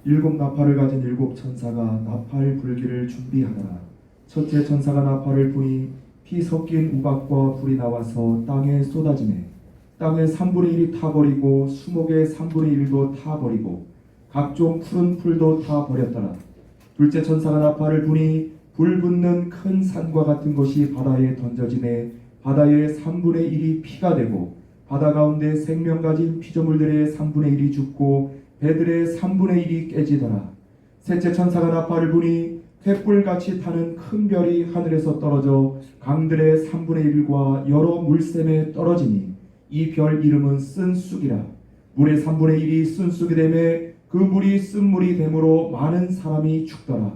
일곱 나팔을 가진 일곱 천사가 나팔 불기를 준비하더라. 첫째 천사가 나팔을 부니 피 섞인 우박과 불이 나와서 땅에 쏟아지매 땅의 3분의 1이 타버리고 수목의 3분의 1도 타버리고 각종 푸른 풀도 타버렸더라. 둘째 천사가 나팔을 부니 불 붙는 큰 산과 같은 것이 바다에 던져지매 바다의 3분의 1이 피가 되고 바다 가운데 생명 가진 피조물들의 3분의 1이 죽고 배들의 3분의 1이 깨지더라. 셋째 천사가 나팔을 부니 횃불같이 타는 큰 별이 하늘에서 떨어져 강들의 3분의 1과 여러 물샘에 떨어지니 이 별 이름은 쓴쑥이라. 물의 3분의 1이 쓴쑥이 되매 그 물이 쓴물이 되므로 많은 사람이 죽더라.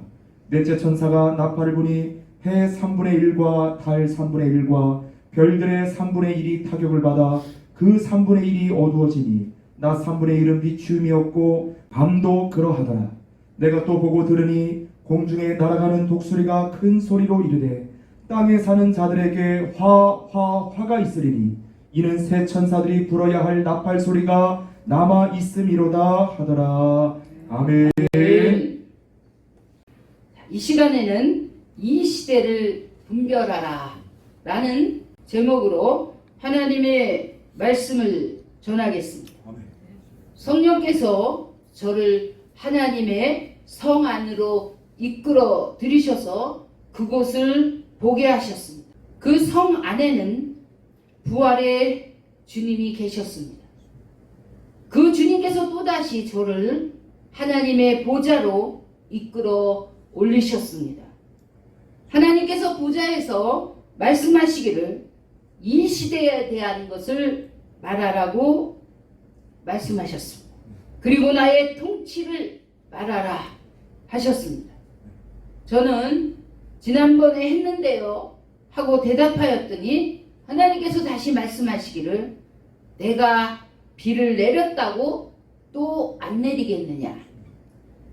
넷째 천사가 나팔을 부니 해 3분의 1과 달 3분의 1과 별들의 3분의 1이 타격을 받아 그 3분의 1이 어두워지니 낮 3분의 1은 비추음이 없고 밤도 그러하더라. 내가 또 보고 들으니 공중에 날아가는 독수리가 큰 소리로 이르되 땅에 사는 자들에게 화가 있으리니 이는 새 천사들이 불어야 할 나팔 소리가 남아 있음이로다 하더라. 아멘. 이 시간에는 이 시대를 분별하라 라는 제목으로 하나님의 말씀을 전하겠습니다. 성령께서 저를 하나님의 성 안으로 이끌어 들이셔서 그곳을 보게 하셨습니다. 그 성 안에는 부활의 주님이 계셨습니다. 그 주님께서 또다시 저를 하나님의 보좌로 이끌어 올리셨습니다. 하나님께서 보좌에서 말씀하시기를 이 시대에 대한 것을 말하라고 말씀하셨습니다. 그리고 나의 통치를 말하라 하셨습니다. 저는 지난번에 했는데요 하고 대답하였더니 하나님께서 다시 말씀하시기를 내가 비를 내렸다고 또 안 내리겠느냐.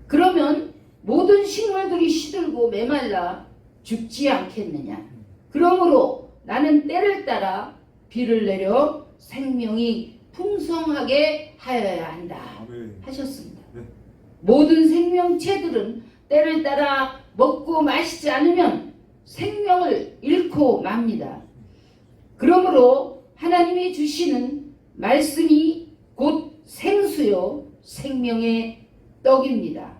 그러면 모든 식물들이 시들고 메말라 죽지 않겠느냐. 그러므로 나는 때를 따라 비를 내려 생명이 풍성하게 하여야 한다 하셨습니다. 모든 생명체들은 때를 따라 먹고 마시지 않으면 생명을 잃고 맙니다. 그러므로 하나님이 주시는 말씀이 곧 생수요 생명의 떡입니다.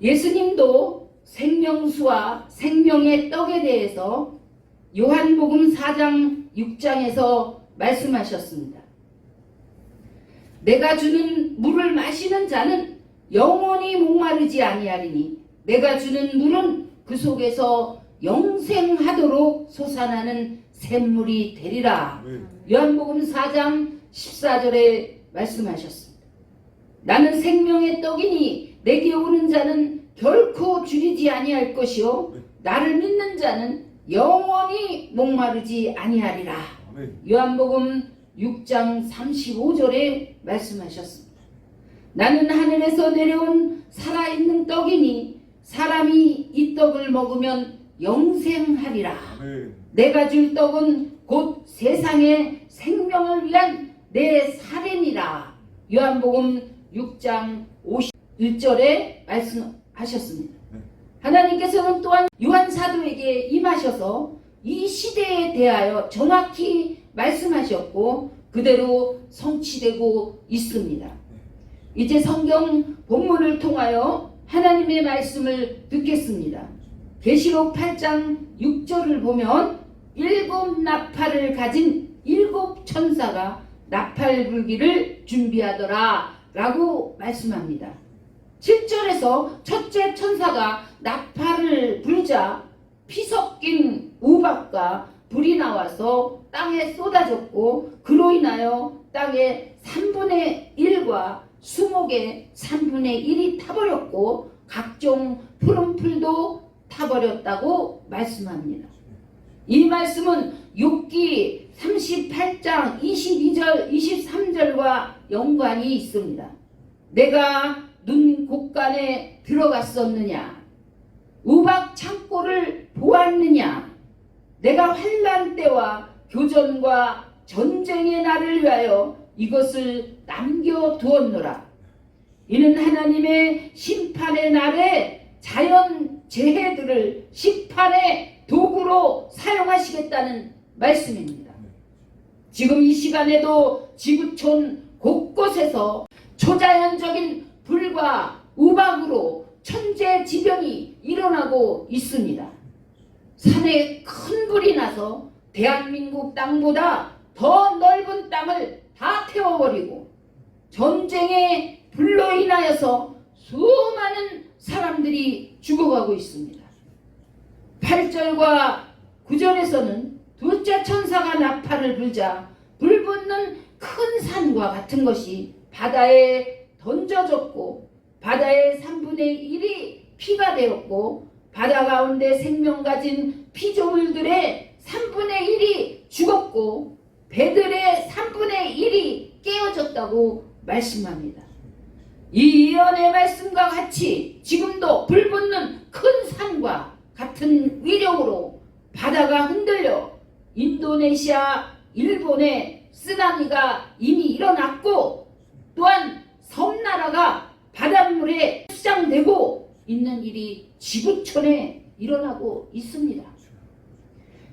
예수님도 생명수와 생명의 떡에 대해서 요한복음 4장 6장에서 말씀하셨습니다. 내가 주는 물을 마시는 자는 영원히 목마르지 아니하리니 내가 주는 물은 그 속에서 영생하도록 솟아나는 샘물이 되리라. 요한복음 4장 14절에 말씀하셨습니다. 나는 생명의 떡이니 내게 오는 자는 결코 줄이지 아니할 것이요 나를 믿는 자는 영원히 목마르지 아니하리라. 요한복음 6장 35절에 말씀하셨습니다. 나는 하늘에서 내려온 살아있는 떡이니 사람이 이 떡을 먹으면 영생하리라. 내가 줄 떡은 곧 세상의 생명을 위한 내 살이니라. 요한복음 6장 51절에 말씀하셨습니다. 하나님께서는 또한 요한 사도에게 임하셔서 이 시대에 대하여 정확히 말씀하셨고 그대로 성취되고 있습니다. 이제 성경 본문을 통하여 하나님의 말씀을 듣겠습니다. 계시록 8장 6절을 보면 일곱 나팔을 가진 일곱 천사가 나팔 불기를 준비하더라 라고 말씀합니다. 7절에서 첫째 천사가 나팔을 불자 피 섞인 우박과 불이 나와서 땅에 쏟아졌고 그로 인하여 땅의 3분의 1과 수목의 3분의 1이 타버렸고 각종 푸른 풀도 타버렸다고 말씀합니다. 이 말씀은 욥기 38장 22절 23절과 연관이 있습니다. 내가 눈 곳간에 들어갔었느냐? 우박 창고를 보았느냐? 내가 환난 때와 교전과 전쟁의 날을 위하여 이것을 남겨두었노라. 이는 하나님의 심판의 날에 자연 재해들을 심판의 도구로 사용하시겠다는 말씀입니다. 지금 이 시간에도 지구촌 곳곳에서 초자연적인 불과 우박으로 천재지변이 일어나고 있습니다. 산에 큰 불이 나서 대한민국 땅보다 더 넓은 땅을 다 태워버리고 전쟁의 불로 인하여서 수많은 사람들이 죽어가고 있습니다. 8절과 9절에서는 둘째 천사가 나팔을 불자 불붙는 큰 산과 같은 것이 바다에 던져졌고 바다의 3분의 1이 피가 되었고 바다 가운데 생명 가진 피조물들의 3분의 1이 죽었고 배들의 3분의 1이 깨어졌다고 말씀합니다. 이 예언의 말씀과 같이 지금도 불붙는 큰 산과 같은 위력으로 바다가 흔들려 인도네시아, 일본에 쓰나미가 이미 일어났고 또한 섬나라가 바닷물에 수장되고 있는 일이 지구촌에 일어나고 있습니다.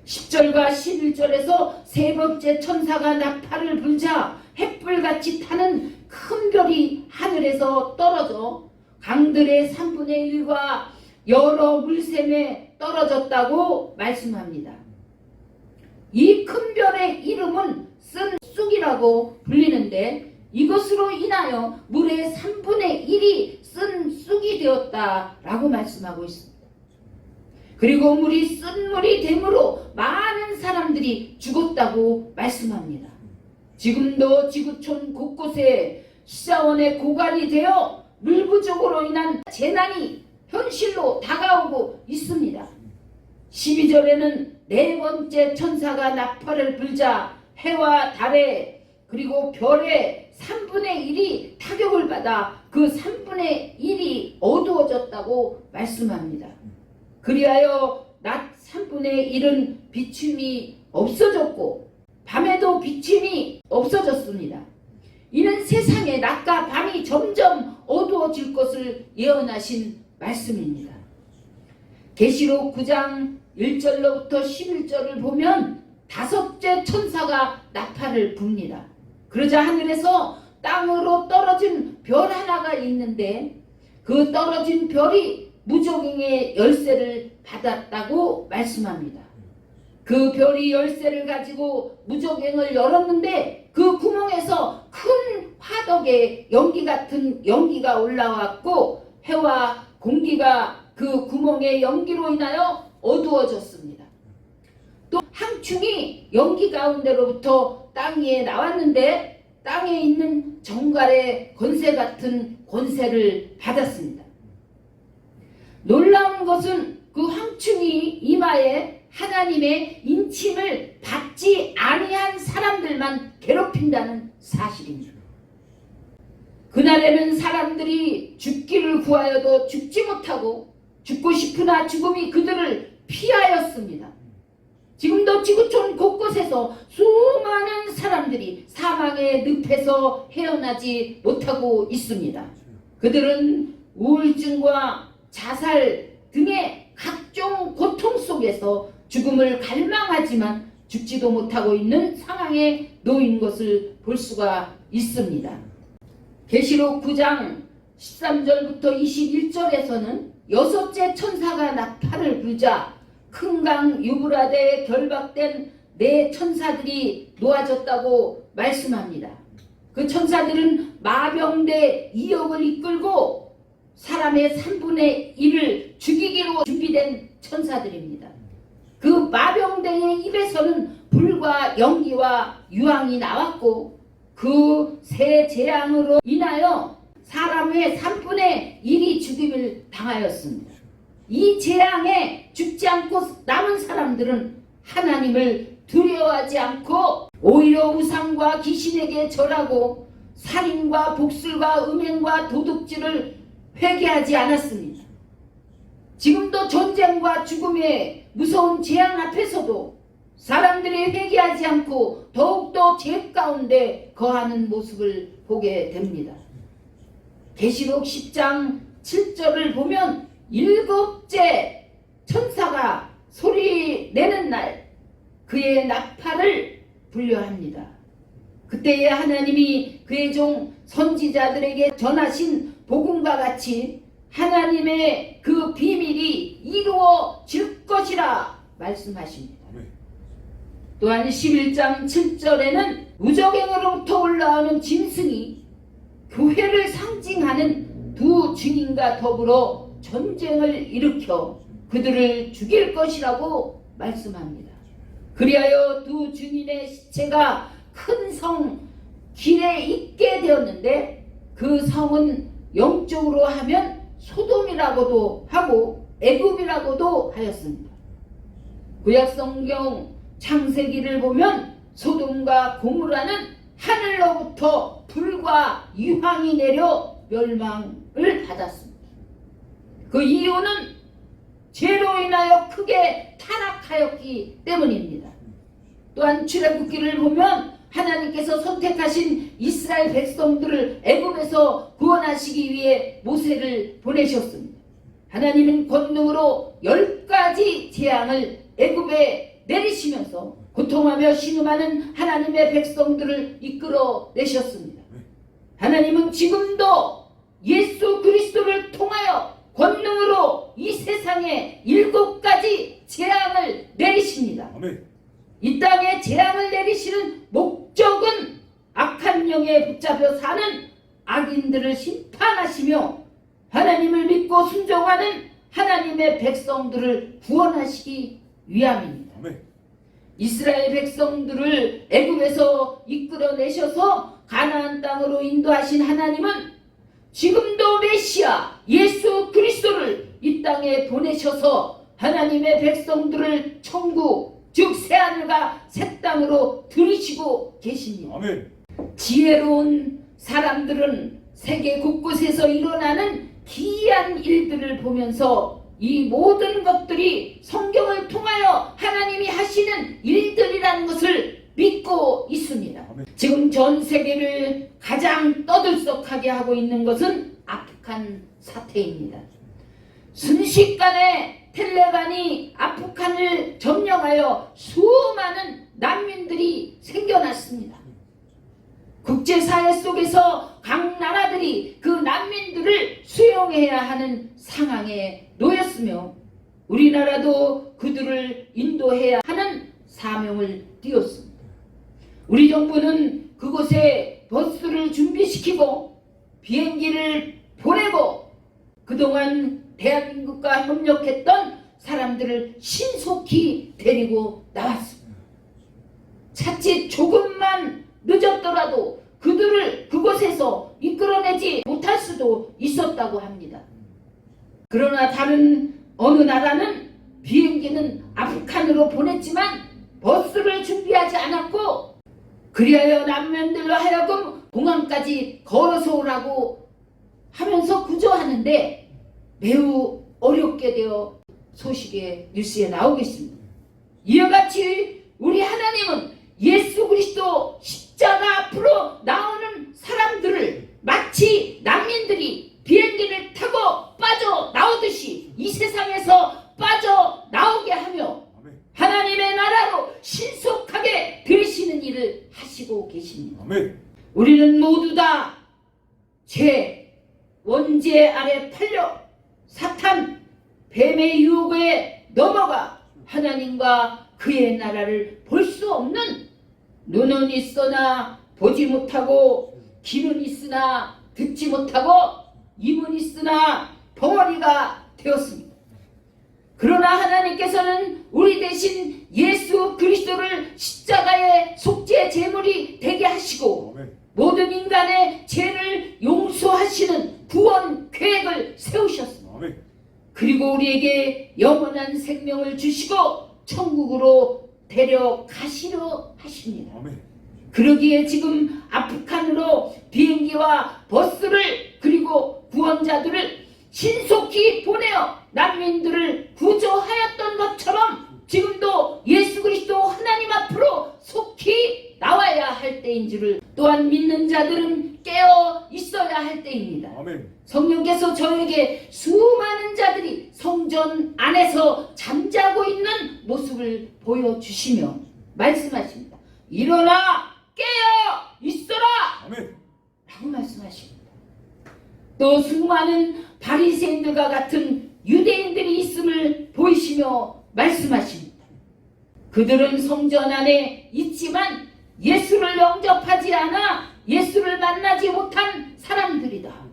10절과 11절에서 세 번째 천사가 나팔을 불자 햇불같이 타는 큰 별이 하늘에서 떨어져 강들의 3분의 1과 여러 물샘에 떨어졌다고 말씀합니다. 이 큰 별의 이름은 쓴 쑥이라고 불리는데 이것으로 인하여 물의 3분의 1이 쓴 쑥이 되었다라고 말씀하고 있습니다. 그리고 물이 쓴 물이 됨으로 많은 사람들이 죽었다고 말씀합니다. 지금도 지구촌 곳곳에 수자원의 고갈이 되어 물 부족으로 인한 재난이 현실로 다가오고 있습니다. 12절에는 네 번째 천사가 나팔을 불자 해와 달에 그리고 별의 3분의 1이 타격을 받아 그 3분의 1이 어두워졌다고 말씀합니다. 그리하여 낮 3분의 1은 비춤이 없어졌고 밤에도 비춤이 없어졌습니다. 이는 세상의 낮과 밤이 점점 어두워질 것을 예언하신 말씀입니다. 계시록 9장 1절로부터 11절을 보면 다섯째 천사가 나팔을 붑니다. 그러자 하늘에서 땅으로 떨어진 별 하나가 있는데 그 떨어진 별이 무적행의 열쇠를 받았다고 말씀합니다. 그 별이 열쇠를 가지고 무적행을 열었는데 그 구멍에서 큰 화덕의 연기 같은 연기가 올라왔고 해와 공기가 그 구멍의 연기로 인하여 어두워졌습니다. 또 항충이 연기 가운데로부터 땅 위에 나왔는데 땅에 있는 정갈의 권세 같은 권세를 받았습니다. 놀라운 것은 그 황충이 이마에 하나님의 인침을 받지 아니한 사람들만 괴롭힌다는 사실입니다. 그날에는 사람들이 죽기를 구하여도 죽지 못하고 죽고 싶으나 죽음이 그들을 피하였습니다. 지금도 지구촌 곳곳에서 수많은 사람들이 사망의 늪에서 헤어나지 못하고 있습니다. 그들은 우울증과 자살 등의 각종 고통 속에서 죽음을 갈망하지만 죽지도 못하고 있는 상황에 놓인 것을 볼 수가 있습니다. 계시록 9장 13절부터 21절에서는 여섯째 천사가 나팔을 불자 큰 강 유브라데에 결박된 네 천사들이 놓아졌다고 말씀합니다. 그 천사들은 마병대 2억을 이끌고 사람의 3분의 1을 죽이기로 준비된 천사들입니다. 그 마병대의 입에서는 불과 연기와 유황이 나왔고 그 새 재앙으로 인하여 사람의 3분의 1이 죽임을 당하였습니다. 이 재앙에 죽지 않고 남은 사람들은 하나님을 두려워하지 않고 오히려 우상과 귀신에게 절하고 살인과 복술과 음행과 도둑질을 회개하지 않았습니다. 지금도 전쟁과 죽음의 무서운 재앙 앞에서도 사람들이 회개하지 않고 더욱더 죄 가운데 거하는 모습을 보게 됩니다. 계시록 10장 7절을 보면 7째 천사가 소리 내는 날 그의 나팔을 불려합니다. 그때에 하나님이 그의 종 선지자들에게 전하신 복음과 같이 하나님의 그 비밀이 이루어질 것이라 말씀하십니다. 또한 11장 7절에는 우정행으로부터 올라오는 짐승이 교회를 상징하는 두 증인과 더불어 전쟁을 일으켜 그들을 죽일 것이라고 말씀합니다. 그리하여 두 증인의 시체가 큰 성 길에 있게 되었는데 그 성은 영적으로 하면 소돔이라고도 하고 애굽이라고도 하였습니다. 구약성경 창세기를 보면 소돔과 고모라는 하늘로부터 불과 유황이 내려 멸망을 받았습니다. 그 이유는 죄로 인하여 크게 타락하였기 때문입니다. 또한 출애굽기를 보면 하나님께서 선택하신 이스라엘 백성들을 애굽에서 구원하시기 위해 모세를 보내셨습니다. 하나님은 권능으로 10가지 재앙을 애굽에 내리시면서 고통하며 신음하는 하나님의 백성들을 이끌어 내셨습니다. 하나님은 지금도 예수 그리스도를 통하여 권능으로 이 세상에 7가지 재앙을 내리십니다. 아멘. 이 땅에 재앙을 내리시는 목적은 악한 영에 붙잡혀 사는 악인들을 심판하시며 하나님을 믿고 순종하는 하나님의 백성들을 구원하시기 위함입니다. 아멘. 이스라엘 백성들을 애굽에서 이끌어내셔서 가나안 땅으로 인도하신 하나님은 지금도 메시아 예수 그리스도를 이 땅에 보내셔서 하나님의 백성들을 천국 즉 새하늘과 새 땅으로 들이시고 계십니다. 아멘. 지혜로운 사람들은 세계 곳곳에서 일어나는 기이한 일들을 보면서 이 모든 것들이 성경을 통하여 하나님이 하시는 일들이라는 것을 믿고 있습니다. 아멘. 지금 전 세계를 가장 떠들썩하게 하고 있는 것은 아프간 사태입니다. 순식간에 텔레반이 아프간을 점령하여 수많은 난민들이 생겨났습니다. 국제사회 속에서 각 나라들이 그 난민들을 수용해야 하는 상황에 놓였으며 우리나라도 그들을 인도해야 하는 사명을 띄웠습니다. 우리 정부는 그곳에 버스를 준비시키고 비행기를 보내고 그동안 대한민국과 협력했던 사람들을 신속히 데리고 나왔습니다. 차츰 조금만 늦었더라도 그들을 그곳에서 이끌어내지 못할 수도 있었다고 합니다. 그러나 다른 어느 나라는 비행기는 아프간으로 보냈지만 버스를 준비하지 않았고 그리하여 난민들로 하여금 공항까지 걸어서 오라고 하면서 구조하는데 매우 어렵게 되어 소식에 뉴스에 나오고 있습니다. 이와 같이 우리 하나님은 예수 그리스도 십자가 앞으로 나오는 사람들을 마치 난민들이 비행기를 타고 빠져나오듯이 이 세상에서 빠져나오게 하며 하나님의 나라로 신속하게 되시는 일을 하시고 계십니다. 아멘. 우리는 모두 다 죄, 원죄 아래 팔려 사탄, 뱀의 유혹에 넘어가 하나님과 그의 나라를 볼 수 없는 눈은 있으나 보지 못하고 귀는 있으나 듣지 못하고 입은 있으나 벙어리가 되었습니다. 그러나 하나님께서는 우리 대신 예수 그리스도를 십자가의 속죄 제물이 되게 하시고 아멘. 모든 인간의 죄를 용서하시는 구원 계획을 세우셨습니다. 아멘. 그리고 우리에게 영원한 생명을 주시고 천국으로 데려가시려 하십니다. 아멘. 그러기에 지금 아프간으로 비행기와 버스를 그리고 구원자들을 신속히 보내어 난민들을 구조하였던 것처럼 지금도 예수 그리스도 하나님 앞으로 속히 나와야 할 때인 줄을 또한 믿는 자들은 깨어 있어야 할 때인 때입니다. 아멘. 성령께서 저에게 수많은 자들이 성전 안에서 잠자고 있는 모습을 보여주시며 말씀하십니다. 일어나 깨어 있어라 아멘. 라고 말씀하십니다. 또 수많은 바리새인들과 같은 유대인들이 있음을 보이시며 말씀하십니다. 그들은 성전 안에 있지만 예수를 영접하지 않아 예수를 만나지 못한 사람들이다.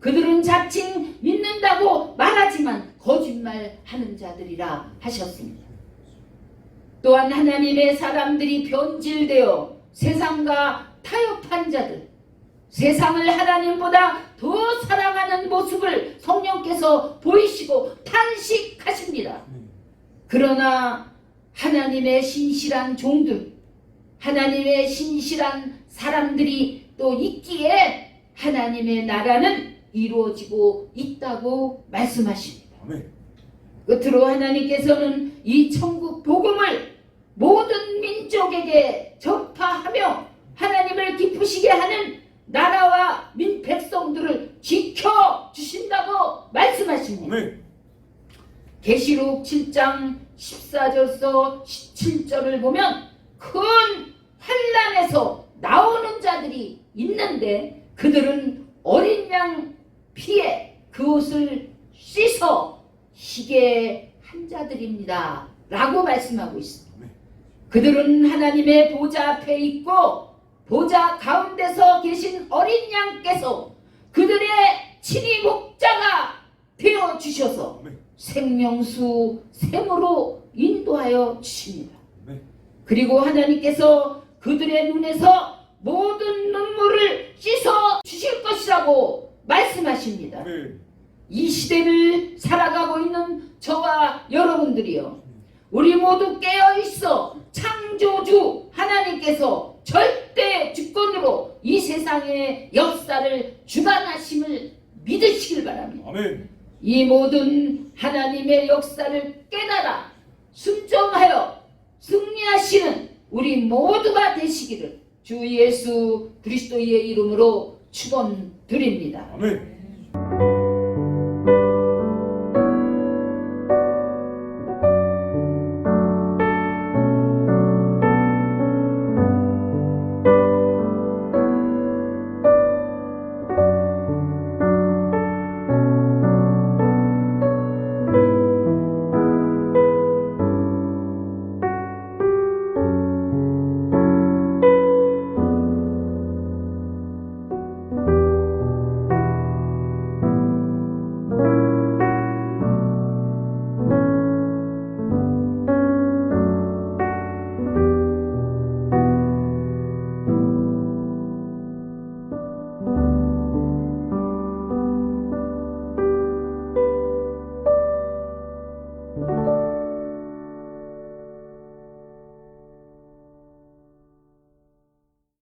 그들은 자칭 믿는다고 말하지만 거짓말하는 자들이라 하셨습니다. 또한 하나님의 사람들이 변질되어 세상과 타협한 자들, 세상을 하나님보다 더 사랑하는 모습을 성령께서 보이시고 탄식하십니다. 그러나 하나님의 신실한 종들, 하나님의 신실한 사람들이 또 있기에 하나님의 나라는 이루어지고 있다고 말씀하십니다. 아멘. 끝으로 하나님께서는 이 천국 복음을 모든 민족에게 전파하며 하나님을 기쁘시게 하는 나라와 백성들을 지켜주신다고 말씀하십니다. 아멘. 계시록 7장 14절서 17절을 보면 큰 환난에서 나오는 자들이 있는데 그들은 어린 양 피에 그 옷을 씻어 희게 한 자들입니다 라고 말씀하고 있습니다. 그들은 하나님의 보좌 앞에 있고 보좌 가운데서 계신 어린 양께서 그들의 친히 목자가 되어 주셔서 생명수 샘으로 인도하여 주십니다. 그리고 하나님께서 그들의 눈에서 모든 눈물을 씻어 주실 것이라고 말씀하십니다. 이 시대를 살아가고 있는 저와 여러분들이요, 우리 모두 깨어있어 창조주 하나님께서 절대 주권으로 이 세상의 역사를 주관하심을 믿으시길 바랍니다. 아멘. 이 모든 하나님의 역사를 깨달아 순종하여 승리하시는 우리 모두가 되시기를 주 예수 그리스도의 이름으로 축원드립니다. 아멘.